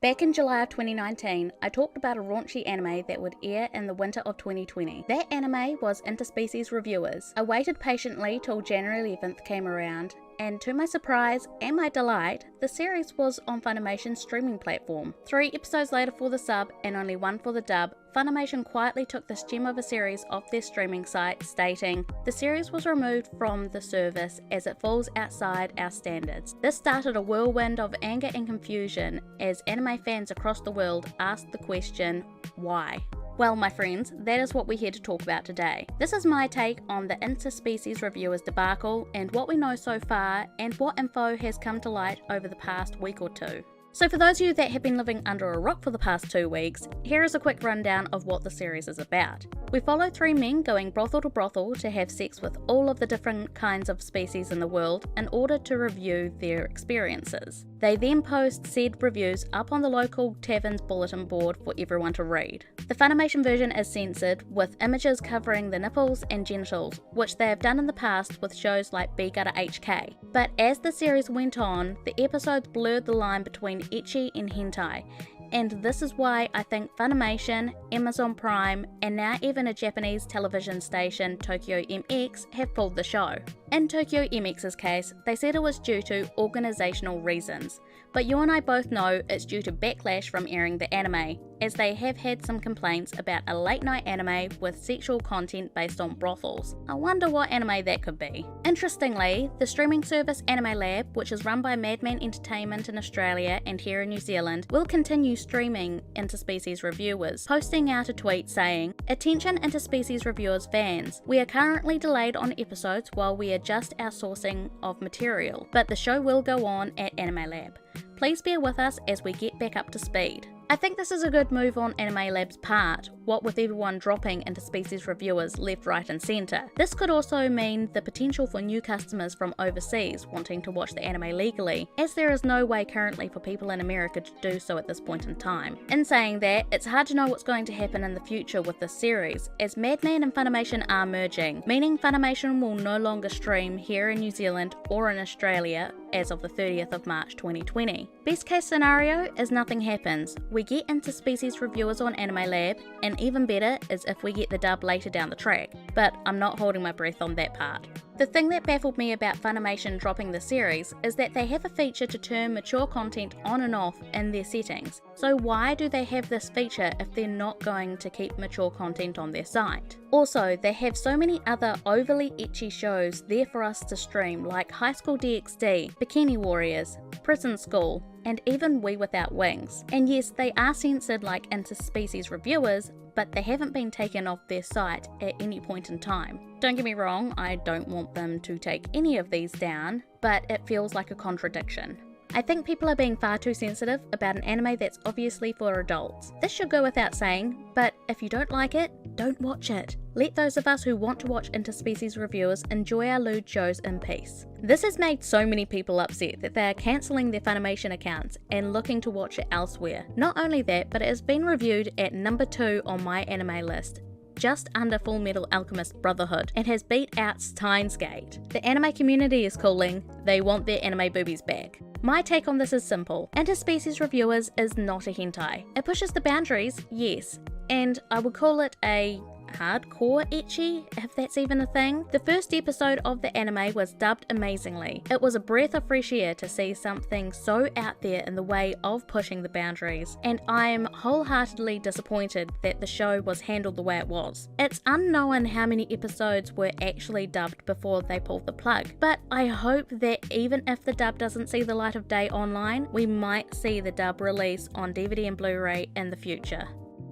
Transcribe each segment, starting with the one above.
Back in July of 2019, I talked about a raunchy anime that would air in the winter of 2020. That anime was Interspecies Reviewers. I waited patiently till January 11th came around, and to my surprise and my delight, the series was on Funimation's streaming platform. 3 episodes later for the sub and only 1 for the dub, Funimation quietly took this gem of a series off their streaming site, stating, "The series was removed from the service as it falls outside our standards." This started a whirlwind of anger and confusion as anime fans across the world asked the question, why? Well, my friends, that is what we're here to talk about today. This is my take on the Interspecies Reviewers debacle and what we know so far and what info has come to light over the past week or two. So for those of you that have been living under a rock for the past 2 weeks, here is a quick rundown of what the series is about. We follow 3 men going brothel to brothel to have sex with all of the different kinds of species in the world in order to review their experiences. They then post said reviews up on the local tavern's bulletin board for everyone to read. The Funimation version is censored, with images covering the nipples and genitals, which they have done in the past with shows like B-Gutter HK. But as the series went on, the episodes blurred the line between ecchi and hentai, and this is why I think Funimation, Amazon Prime, and now even a Japanese television station, Tokyo MX, have pulled the show. In Tokyo MX's case, they said it was due to organisational reasons, but you and I both know it's due to backlash from airing the anime, as they have had some complaints about a late night anime with sexual content based on brothels. I wonder what anime that could be. Interestingly, the streaming service Anime Lab, which is run by Madman Entertainment in Australia and here in New Zealand, will continue streaming Interspecies Reviewers, posting out a tweet saying, "Attention Interspecies Reviewers fans, we are currently delayed on episodes while we adjust our sourcing of material, but the show will go on at Anime Lab. Please bear with us as we get back up to speed." I think this is a good move on Anime Lab's part, what with everyone dropping Interspecies Reviewers left, right and centre. This could also mean the potential for new customers from overseas wanting to watch the anime legally, as there is no way currently for people in America to do so at this point in time. In saying that, it's hard to know what's going to happen in the future with this series, as Madman and Funimation are merging, meaning Funimation will no longer stream here in New Zealand or in Australia as of the 30th of March 2020. Best case scenario is nothing happens. We get Interspecies Reviewers on Anime Lab, and even better is if we get the dub later down the track, but I'm not holding my breath on that part. The thing that baffled me about Funimation dropping the series is that they have a feature to turn mature content on and off in their settings. So why do they have this feature if they're not going to keep mature content on their site? Also, they have so many other overly ecchi shows there for us to stream, like High School DxD, Bikini Warriors, Prison School, and even We Without Wings. And yes, they are censored like Interspecies Reviewers, but they haven't been taken off their site at any point in time. Don't get me wrong, I don't want them to take any of these down, but it feels like a contradiction. I think people are being far too sensitive about an anime that's obviously for adults. This should go without saying, but if you don't like it, don't watch it. Let those of us who want to watch Interspecies Reviewers enjoy our lewd shows in peace. This has made so many people upset that they are cancelling their Funimation accounts and looking to watch it elsewhere. Not only that, but it has been reviewed at number 2 on my anime list, just under Full Metal Alchemist Brotherhood, and has beat out Steins Gate. The anime community is calling, they want their anime boobies back. My take on this is simple. Interspecies Reviewers is not a hentai. It pushes the boundaries, yes, and I would call it a hardcore ecchi, if that's even a thing. The first episode of the anime was dubbed amazingly. It was a breath of fresh air to see something so out there in the way of pushing the boundaries, and I am wholeheartedly disappointed that the show was handled the way it was. It's unknown how many episodes were actually dubbed before they pulled the plug, but I hope that even if the dub doesn't see the light of day online, we might see the dub release on DVD and Blu-ray in the future.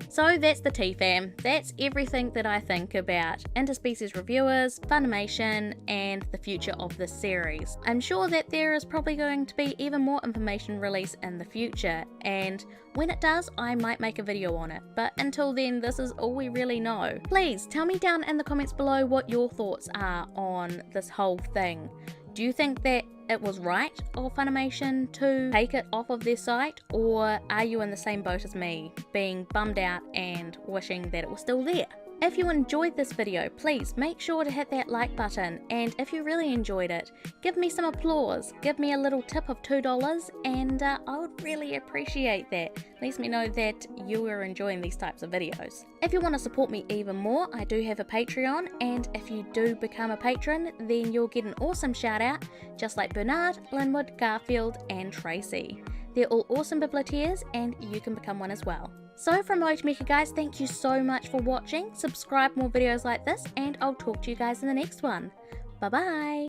So that's the tea, fam. That's everything that I think about Interspecies Reviewers, Funimation, and the future of this series. I'm sure that there is probably going to be even more information released in the future, and when it does, I might make a video on it. But until then, this is all we really know. Please tell me down in the comments below what your thoughts are on this whole thing. Do you think that it was right of Funimation to take it off of their site, or are you in the same boat as me, being bummed out and wishing that it was still there? If you enjoyed this video, please make sure to hit that like button, and if you really enjoyed it, give me some applause, give me a little tip of $2, and I would really appreciate that. Lets me know that you are enjoying these types of videos. If you want to support me even more, I do have a Patreon, and if you do become a patron, then you'll get an awesome shout out, just like Bernard, Linwood, Garfield, and Tracy. They're all awesome biblioteers, and you can become one as well. So from Motomika guys, thank you so much for watching. Subscribe for more videos like this, and I'll talk to you guys in the next one. Bye bye!